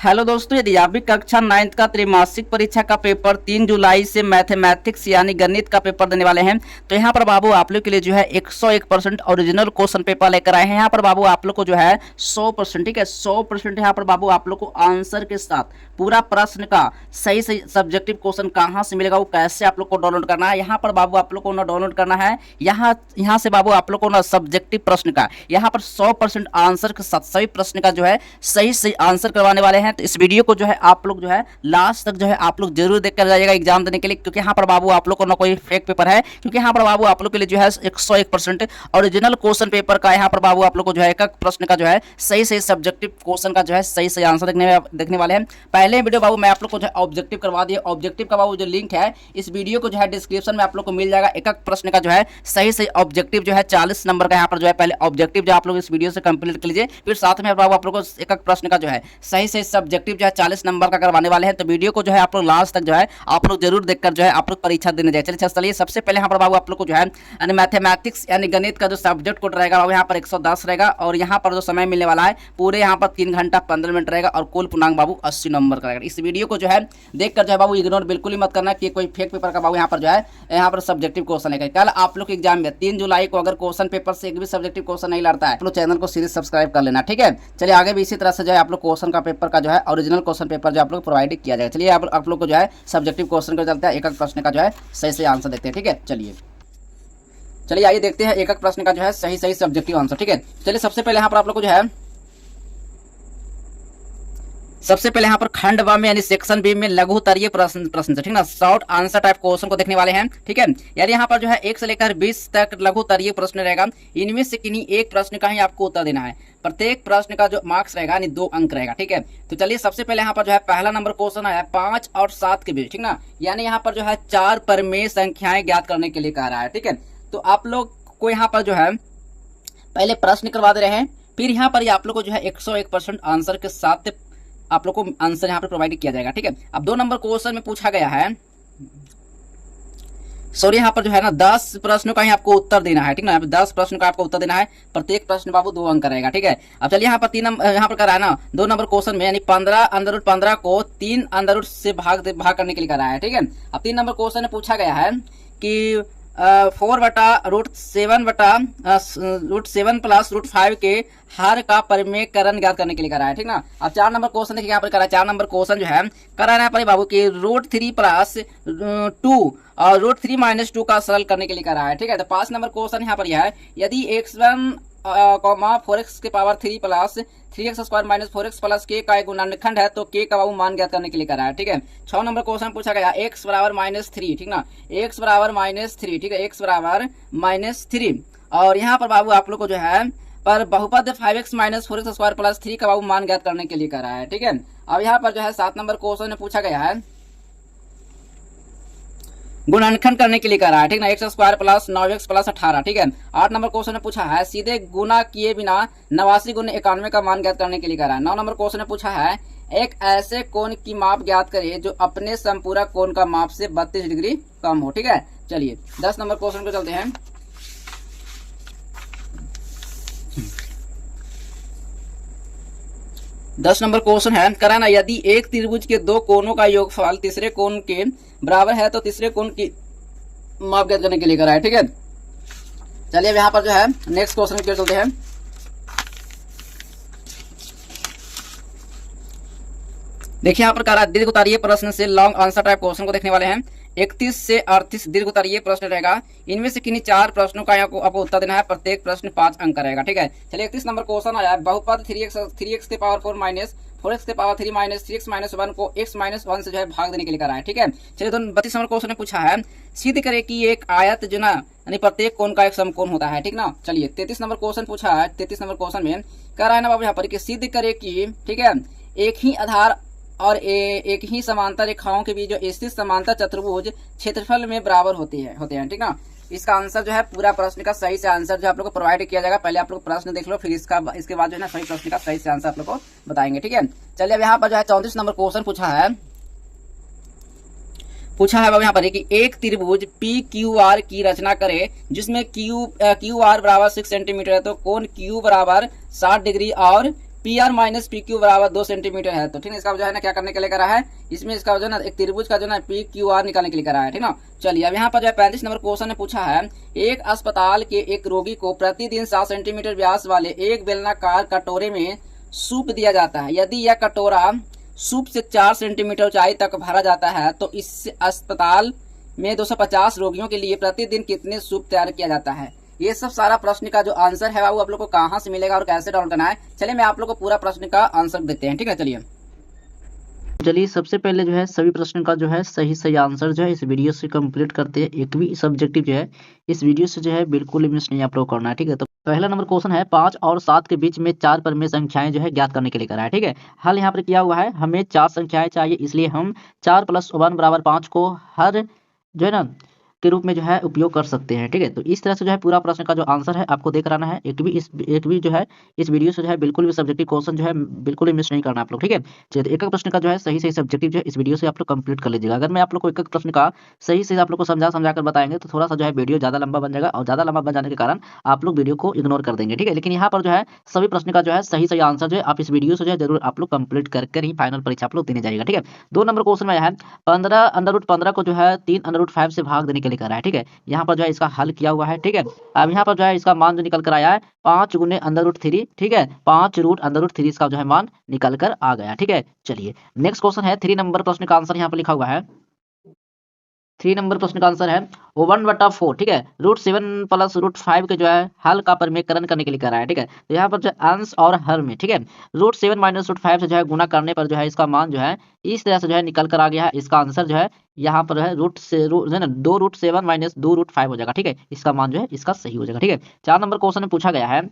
Hello दोस्तों, यदि आप भी कक्षा 9th का त्रैमासिक परीक्षा का पेपर 3 जुलाई से मैथमेटिक्स यानी गणित का पेपर देने वाले हैं, तो यहाँ पर बाबू आप लोग के लिए जो है 101% ओरिजिनल क्वेश्चन पेपर लेकर आए हैं। यहाँ पर बाबू आप लोग को जो है 100%, ठीक है, 100% यहाँ पर बाबू आप लोग को आंसर के साथ पूरा प्रश्न का सही सही सब्जेक्टिव क्वेश्चन कहाँ से मिलेगा, वो कैसे आप लोग को डाउनलोड करना है। यहाँ पर बाबू आप लोग को ना डाउनलोड करना है, यहाँ से बाबू आप लोग को ना सब्जेक्टिव प्रश्न का यहाँ पर 100% आंसर के साथ सभी प्रश्न का जो है सही सही आंसर करवाने वाले हैं। तो इस वीडियो को जो है आप लोग जो है लास्ट तक जो है आप लोग जरूर देख कर जाइएगा एग्जाम देने के लिए, क्योंकि यहाँ पर बाबू आप लोग को ना कोई फेक पेपर है, क्योंकि यहाँ पर बाबू आप लोग के लिए जो है 101% ओरिजिनल क्वेश्चन पेपर का यहाँ पर बाबू आप लोग को जो है एक प्रश्न का जो है सही सही सब्जेक्टिव क्वेश्चन का जो है सही सही आंसर देखने वाले हैं। पहले वीडियो बाबू मैं आप लोग को जो है ऑब्जेक्टिव करवा दिया, ऑब्जेक्टिव का बाबू जो लिंक है इस वीडियो को जो है डिस्क्रिप्शन में आप लोग को मिल जाएगा। एक प्रश्न का जो है सही सही ऑब्जेक्टिव जो है 40 नंबर का यहाँ पर जो है पहले ऑब्जेक्टिव जो आप लोग इस वीडियो से कंप्लीट कर लीजिए, फिर साथ में बाबू आप लोग को एक प्रश्न का जो है सही सही सब्जेक्टिव जो है 40 नंबर का करवाने वाले हैं। तो वीडियो को जो है आप लोग लास्ट तक जो है आप लोग जरूर देखकर जो है आप लोग परीक्षा देने जाए। चलिए सबसे पहले यहाँ पर बाबू आप लोग को जो है यानी मैथमेटिक्स यानी गणित का जो सब्जेक्ट कोड रहेगा वो यहाँ पर 110 रहेगा, और यहाँ पर जो समय मिलने वाला है पूरे यहाँ पर 3 घंटा 15 मिनट रहेगा, और कुल पूर्णांक बाबू 80 नंबर का रहेगा। इस वीडियो को जो है देखकर जो है बाबू इग्नोर बिल्कुल ही मत करना कि कोई फेक पेपर का बाबू यहाँ पर जो है यहाँ पर सब्जेक्टिव क्वेश्चन है। कल आप लोग एग्जाम में 3 जुलाई को अगर क्वेश्चन पेपर से एक भी सब्जेक्टिव क्वेश्चन नहीं लड़ता है तो चैनल को सीरीज सब्सक्राइब कर लेना, ठीक है। चलिए आगे भी इसी तरह से जो है आप लोग क्वेश्चन का पेपर का जो है ओरिजिनल क्वेश्चन पेपर जो आप लोग प्रोवाइड किया जाएगा। चलिए आप लोग को जो है सब्जेक्टिव क्वेश्चन का चलता है, एक प्रश्न का जो है सही सही आंसर देखते हैं, ठीक है। चलिए आइए देखते हैं एक प्रश्न का जो है सही सही सब्जेक्टिव आंसर, ठीक है। चलिए सबसे पहले यहाँ पर आप लोग को जो है सबसे पहले यहाँ पर खंड व में यानी सेक्शन बी में लघु उत्तरीय प्रश्न ठीक ना, शॉर्ट आंसर टाइप क्वेश्चन को देखने वाले हैं, ठीक है। यानी यहाँ पर जो है 1 से लेकर 20 तक लघु उत्तरीय प्रश्न रहेगा। इनमें से किन्हीं एक प्रश्न का ही आपको उत्तर देना है। प्रत्येक प्रश्न का जो मार्क्स रहेगा यानी 2 अंक रहेगा, ठीक है। तो चलिए सबसे पहले यहाँ पर जो है पहला नंबर क्वेश्चन है 5 और 7 के बीच, ठीक ना, यानी यहाँ पर जो है 4 परिमेय संख्याएं ज्ञात करने के लिए कह रहा है, ठीक है। तो आप लोग को यहाँ पर जो है पहले प्रश्न करवा दे रहे हैं, फिर यहाँ पर आप लोग को जो है 101% आंसर के साथ आप लोग को आंसर यहाँ पर प्रोवाइड किया जाएगा, ठीक है। अब 2 नंबर क्वेश्चन में पूछा गया है, सॉरी यहाँ पर जो है ना 10 प्रश्नों का ही आपको उत्तर देना है, ठीक ना। 10 प्रश्नों का आपको उत्तर देना है, प्रत्येक प्रश्न बाबू 2 अंक रहेगा, ठीक है। अब चलिए यहाँ पर यहाँ पर करा है ना 2 नंबर क्वेश्चन में यानी 15 को 3 अंडर रूट से भाग करने के लिए करा है, ठीक है। अब 3 नंबर क्वेश्चन में पूछा गया है कि 4/√7 प्लस √5 के हर का परिमेयकरण ज्ञात करने के लिए करा है, ठीक ना। अब 4 नंबर क्वेश्चन देखिए यहाँ पर करा है। 4 नंबर क्वेश्चन जो है कराना है पर बाबू की √3 प्लस 2 और √3 - 2 का सरल करने के लिए करा है, ठीक है। तो 5 नंबर क्वेश्चन यहाँ पर यह है, यदि x1 4x के power 3 plus 3x² - 4x plus k का एक गुणनखंड है तो k का बाबू मान ज्ञात करने के लिए करा है, ठीक है। 6 नंबर क्वेश्चन पूछा गया x बराबर -3, ठीक ना, x बराबर -3, ठीक है, x बराबर -3, और यहाँ पर बाबू आप लोग को जो है पर बहुपद 5x - 4x² प्लस 3 का बाबू मान ज्ञात करने के लिए करा है, ठीक है। अब यहाँ पर जो है 7 नंबर क्वेश्चन में पूछा गया है गुणनखंड करने के लिए कह रहा है, ठीक ना, x² प्लस 9x प्लस 18, ठीक है। 8 नंबर क्वेश्चन ने पूछा है सीधे गुना किए बिना 89 गुना 91 का मान ज्ञात करने के लिए कह रहा है। 9 नंबर क्वेश्चन ने पूछा है एक ऐसे कोण की माप ज्ञात करे जो अपने संपूरक कोण का माप से 32 डिग्री कम हो, ठीक है। चलिए 10 नंबर क्वेश्चन को चलते हैं। दस नंबर क्वेश्चन है कराना, यदि एक त्रिभुज के 2 कोणों का योगफल तीसरे कोण के बराबर है तो तीसरे कोण की माप ज्ञात करने के लिए करा है, ठीक है। चलिए अब यहाँ पर जो है नेक्स्ट क्वेश्चन की ओर चलते हैं। देखिए यहाँ पर करा दीर्घ उत्तरीय प्रश्न से लॉन्ग आंसर टाइप क्वेश्चन को देखने वाले हैं। 31 से 38 दीर्घ उत्तरीय प्रश्न रहेगा। इनमें से किन्हीं 4 प्रश्नों का आपको उत्तर देना है, प्रत्येक प्रश्न 5 अंक का रहेगा, ठीक है। चलिए 31 नंबर क्वेश्चन आया बहुपद 3x के पावर 4 माइनस 4x के पावर 3 माइनस 3x - 1 को x - 1 से जो है भाग देने के लिए करा है, ठीक है। चलिए 32 नंबर क्वेश्चन ने पूछा है सिद्ध करे कि एक आयत जो ना यानी प्रत्येक कोण का एक समकोण होता है, ठीक ना। चलिए 33 नंबर क्वेश्चन पूछा है। 33 नंबर क्वेश्चन में कह रहा है ना बाबू यहाँ पर कि सिद्ध करे कि, ठीक है, एक ही आधार और एक ही समांतर रेखाओं के बीच जो स्थित समांतर चतुर्भुज क्षेत्रफल में बराबर होते हैं, ठीक ना। इसका आंसर जो है पूरा प्रश्न का सही से आंसर जो आप लोग को प्रोवाइड किया जाएगा। पहले आप लोग प्रश्न देख लो, फिर इसके बाद जो है ना सही प्रश्न का सही से आंसर आप लोग को बताएंगे, ठीक है। चलिए अब यहाँ पर जो है 34 नंबर क्वेश्चन पूछा है बाबू यहाँ पर कि एक त्रिभुज PQR की रचना करे जिसमें QR बराबर 6 सेंटीमीटर है तो कोण Q बराबर 60 डिग्री और P R minus P Q बराबर 2 सेंटीमीटर है। तो ठीक है, इसका जो है ना क्या करने के लिए करा है, इसमें इसका जो है ना एक त्रिभुज का जो है पी क्यू आर निकालने के लिए करा है। ठीक ना, चलिए अब यहाँ पर जो है 35 नंबर क्वेश्चन ने पूछा है, एक अस्पताल के एक रोगी को प्रतिदिन 7 सेंटीमीटर व्यास वाले एक बेलनाकार कटोरे में सूप दिया जाता है। यदि यह कटोरा सूप से 4 सेंटीमीटर ऊंचाई तक भरा जाता है तो इस अस्पताल में 250 रोगियों के लिए प्रतिदिन कितने सूप तैयार किया जाता है। ये सब सारा प्रश्न का जो आंसर है वो आप लोग को कहाँ से मिलेगा और कैसे डाउनलोड करना है, चलिए मैं आप लोग को पूरा प्रश्न का आंसर देते हैं। ठीक है, चलिए सबसे पहले जो है सभी प्रश्न का जो है सही आंसर जो है इस वीडियो से कंप्लीट करते हैं। एक भी सब्जेक्टिव जो है इस वीडियो से जो है बिल्कुल मिस नहीं आप लोग करना है। ठीक है, तो पहला नंबर क्वेश्चन है 5 और 7 के बीच में 4 परमेय संख्याएं जो है ज्ञात करने के लिए करा है। ठीक है, हल यहाँ पर किया हुआ है, हमें 4 संख्याएं चाहिए, इसलिए हम 4 + 1 बराबर 5 को हर जो है ना के रूप में जो है उपयोग कर सकते हैं। ठीक है, तो इस तरह से जो है पूरा प्रश्न का जो आंसर है आपको देख कराना है। एक भी जो है इस वीडियो से जो है बिल्कुल भी सब्जेक्टिव क्वेश्चन जो है बिल्कुल भी मिस नहीं करना आप लोग। ठीक है, चलिए तो एक प्रश्न का जो है सही सब्जेक्टिव जो है इस वीडियो से आप लोग कंप्लीट कर लीजिएगा। अगर मैं आप लोग को एक प्रश्न का सही से आप लोग को समझा कर बताएंगे तो थोड़ा सा जो है वीडियो ज्यादा लंबा बन जाएगा और ज्यादा लंबा बन जाने के कारण आप लोग वीडियो को इग्नोर कर देंगे। ठीक है, लेकिन यहाँ पर जो है सभी प्रश्न का जो है सही आंसर जो है आप इस वीडियो से जो है जरूर आप लोग कंप्लीट करके ही फाइनल परीक्षा आप लोग देने जाएगा। ठीक है, 2 नंबर क्वेश्चन में है 15 को जो है 3√5 से भाग देने के लिए करा है। ठीक है, यहाँ पर जो है इसका हल किया हुआ है। ठीक है, अब यहाँ पर जो है इसका मान जो निकल कर आया है 5 गुने √3। ठीक है, 5√3 इसका जो है मान निकल कर आ गया। ठीक है, चलिए नेक्स्ट क्वेश्चन है 3 नंबर प्रश्न का आंसर यहाँ पर लिखा हुआ है। 3 नंबर प्रश्न का आंसर है 1/4। ठीक है, √7 + √5 के जो है हल का परिमेयकरण करने के लिए करा है। ठीक है, तो यहाँ पर जो अंश और हर में ठीक है √7 - √5 से जो है गुना करने पर जो है इसका मान जो है इस तरह से जो है निकल कर आ गया है। इसका आंसर जो है यहाँ पर है जो है ना 2√7 - 2√5 हो जाएगा। ठीक है, इसका मान जो है इसका सही हो जाएगा। ठीक है, 4 नंबर क्वेश्चन में पूछा गया है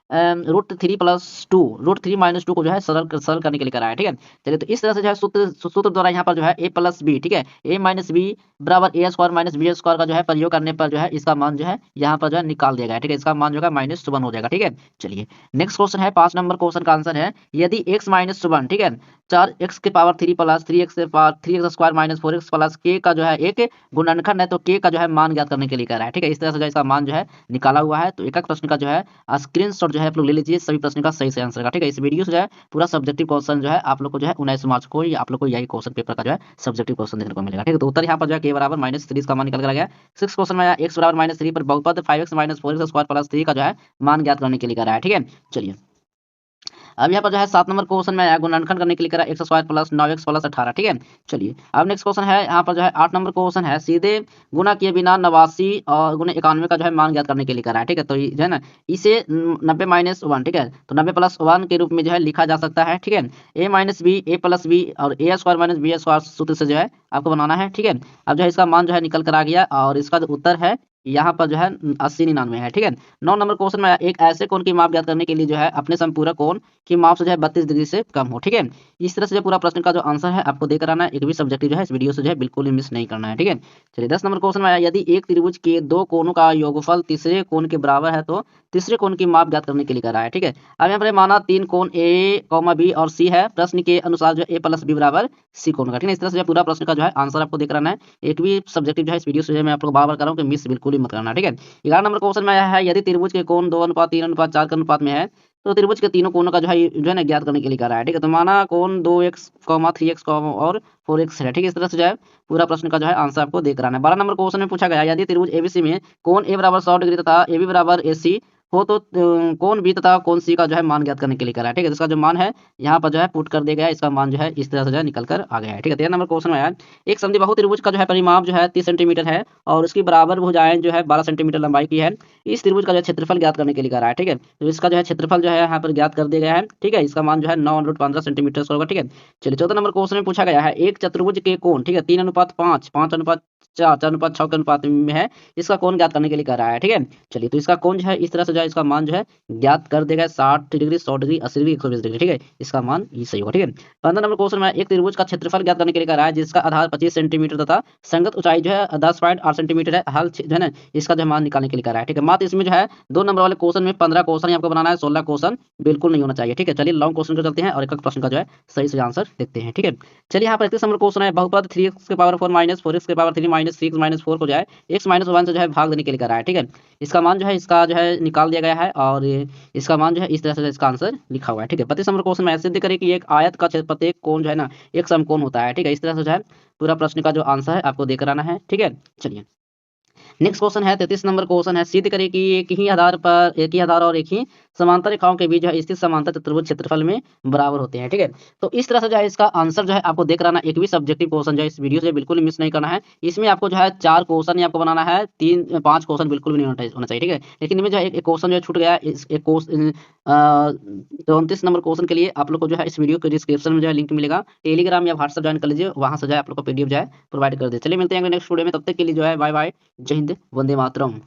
√3 + 2 को जो है सरल करने के लिए करा है। ठीक है, चलिए तो इस तरह से जो है सूत्र द्वारा यहाँ पर जो है a + b ठीक है a - b बराबर a² - b² का जो है प्रयोग करने पर जो है इसका मान जो है यहाँ पर जो है निकाल दिया गया। ठीक है, इसका मान जो है -1 हो जाएगा। ठीक है, चलिए नेक्स्ट क्वेश्चन है 5 नंबर क्वेश्चन का आंसर है यदि x - 1 ठीक है 4x की पावर 3 + 3x की पावर 3x² - 4x + k का जो है एक गुणनखंड है तो k का जो है मान ज्ञात करने के लिए कह रहा है। ठीक है, इस तरह से जो है इसका मान जो है निकाला हुआ है। तो एक प्रश्न का जो है स्क्रीनशॉट जो है आप लोग ले लीजिए सभी प्रश्न का सही आंसर का। ठीक है, इस वीडियो से जो है पूरा सब्जेक्टिव क्वेश्चन जो है आप लोग को जो है 19 मार्च को आप लोग को यही क्वेश्चन पेपर का जो है सब्जेक्टिव क्वेश्चन देखने को मिलेगा। ठीक है, तो उत्तर यहाँ पर जो है k बराबर -3 का मान निकल कर आ गया। 6 क्वेश्चन में आया x बराबर -3 पर बहुपद 5x - 4x² + 3 का जो है मान ज्ञात करने के लिए कह रहा है। ठीक है, चलिए अब यहाँ पर जो है 7 नंबर क्वेश्चन में आया गुणनखंड करने के लिए करा x² + 9x + 18। ठीक है, चलिए अब नेक्स्ट क्वेश्चन है यहाँ पर जो है 8 नंबर क्वेश्चन है सीधे गुना किए बिना 89 और गुने 91 का जो है मान ज्ञात करने के लिए करा है। ठीक है, तो ये जो है ना इसे 90 - 1 ठीक है तो 90 + 1 के रूप में जो है लिखा जा सकता है। ठीक है, a - b a + b और a² - b² सूत्र से जो है आपको बनाना है। ठीक है, अब जो है इसका मान जो है निकल कर आ गया और इसका जो उत्तर है यहाँ पर जो है 80 99 है। ठीक है, 9 नंबर क्वेश्चन में एक ऐसे कोण की माप ज्ञात करने के लिए जो है अपने संपूरक कोण की माप से जो है 32 डिग्री से कम हो। ठीक है, इस तरह से जो पूरा प्रश्न का जो आंसर है आपको देकर आना है। एक भी सब्जेक्टिव जो है इस वीडियो से जो है बिल्कुल भी मिस नहीं करना है। ठीक है, चलिए 10 नंबर क्वेश्चन में आया यदि एक त्रिभुज के 2 कोणों का योगफल तीसरे कोण के बराबर है तो तीसरे कोण की माप ज्ञात करने के लिए करा है। ठीक है, अब यहाँ पर माना 3 कोण a, b और c है। प्रश्न के अनुसार जो a + b बराबर c कोण का। ठीक है, इस तरह से पूरा प्रश्न का जो है आंसर आपको देकर आना है। एक भी सब्जेक्टिव जो है इस वीडियो से मैं आप लोग बार-बार कर रहा हूँ कि मिस बिल्कुल ही मत करना। ठीक है, 11 नंबर क्वेश्चन में आया है यदि त्रिभुज के कोण 2:3:4 के अनुपात में है तो त्रिभुज के तीनों कोणों का जो है ना ज्ञात करने के लिए कह रहा है। ठीक है, तो माना कोण 2x, 3x और 4x है। ठीक है, इस तरह से जो है पूरा प्रश्न का जो है आंसर आपको देकर आना है। 12 नंबर क्वेश्चन में पूछा गया यदि त्रिभुज एबीसी में कोण a बराबर 100 डिग्री तथा ab बराबर AC हो तो कोण बी तथा कोण सी का जो है मान ज्ञात करने के लिए कह रहा है। ठीक है, इसका जो मान है यहाँ पर जो है पुट कर दिया गया है। इसका मान जो है इस तरह से जो है निकल कर आ गया है। ठीक है, 13 नंबर क्वेश्चन में आया एक समद्विबाहु त्रिभुज का जो है परिमाप जो है 30 सेंटीमीटर है और उसकी बराबर भुजाएं जो है 12 सेंटीमीटर लंबाई की है। इस त्रिभुज का जो है क्षेत्रफल ज्ञात करने के लिए कह रहा है। ठीक है, तो इसका जो है क्षेत्रफल जो है यहाँ पर ज्ञात कर दिया गया है। ठीक है, इसका मान जो है 9/15 सेंटीमीटर होगा। ठीक है, चलिए 14 नंबर क्वेश्चन में पूछा गया है एक चतुर्भुज के कोण ठीक है 3:5 5:4 4:6 के अनुपात में है। इसका कोण ज्ञात करने के लिए कह रहा है। ठीक है, चलिए तो इसका कोण जो है इस तरह से जो है इसका मान जो है ज्ञात कर देगा 60 डिग्री 100 डिग्री 80 डिग्री 120 डिग्री। ठीक है, इसका मान ये सही होगा। ठीक है, 15 नंबर क्वेश्चन में एक त्रिभुज का क्षेत्रफल ज्ञात करने के लिए कह रहा है जिसका आधार 25 सेंटीमीटर तथा संगत ऊंचाई जो है 10.8 सेंटीमीटर है। हल जो है ना इसका जो मान निकालने के लिए कह रहा है। ठीक है, मात्र इसमें जो है 2 नंबर वाले क्वेश्चन में 15 क्वेश्चन आपको बनाना है, 16 क्वेश्चन बिल्कुल नहीं होना चाहिए। ठीक है, चलिए लॉन्ग क्वेश्चन को चलते हैं और एक प्रश्न का जो है सही से आंसर देखते हैं। ठीक है, चलिए यहाँ पर 31 नंबर क्वेश्चन है बहुपद 3x⁴ - 4x⁴ - यानी -6 - 4 को जो है x-1 से जो है भाग देने के लिए कह रहा है, ठीक है। इसका मान जो है इसका जो है निकाल दिया गया है और इसका मान जो है इस तरह से इसका आंसर लिखा हुआ है, ठीक है। 35 नंबर क्वेश्चन में ऐसे सिद्ध करें कि एक आयत का प्रत्येक कोण जो है ना एक समकोण होता है, ठीक है। इस तरह से जो है पूरा प्रश्न का जो आंसर है आपको देकर आना है, ठीक है। चलिए नेक्स्ट क्वेश्चन है 33 नंबर क्वेश्चन है, सिद्ध करें कि एक ही आधार और एक ही समांतर रेखाओं के बीच जो है स्थित समांतर चतुर्भुज क्षेत्रफल में बराबर होते हैं, ठीक है। तो इस तरह से जो है इसका आंसर जो है आपको देख रहना, एक भी सब्जेक्टिव क्वेश्चन जो है इस वीडियो से बिल्कुल मिस नहीं करना है। इसमें आपको जो है 4 क्वेश्चन ही आपको बनाना है, 3-5 क्वेश्चन बिल्कुल भी नहीं होना चाहिए, ठीक है। लेकिन इनमें जो है एक क्वेश्चन जो है छूट गया है, इस एक क्वेश्चन 29 नंबर क्वेश्चन के लिए आप लोग को जो है इस वीडियो के डिस्क्रिप्शन में जो है लिंक मिलेगा, टेलीग्राम या व्हाट्सएप ज्वाइन कर लीजिए, वहां से जो है आप लोग को पीडीएफ जो है प्रोवाइड कर दे। चलिए मिलते हैं नेक्स्ट वीडियो में, तब तक के लिए जो है बाय बाय, जय हिंद, वंदे मातरम।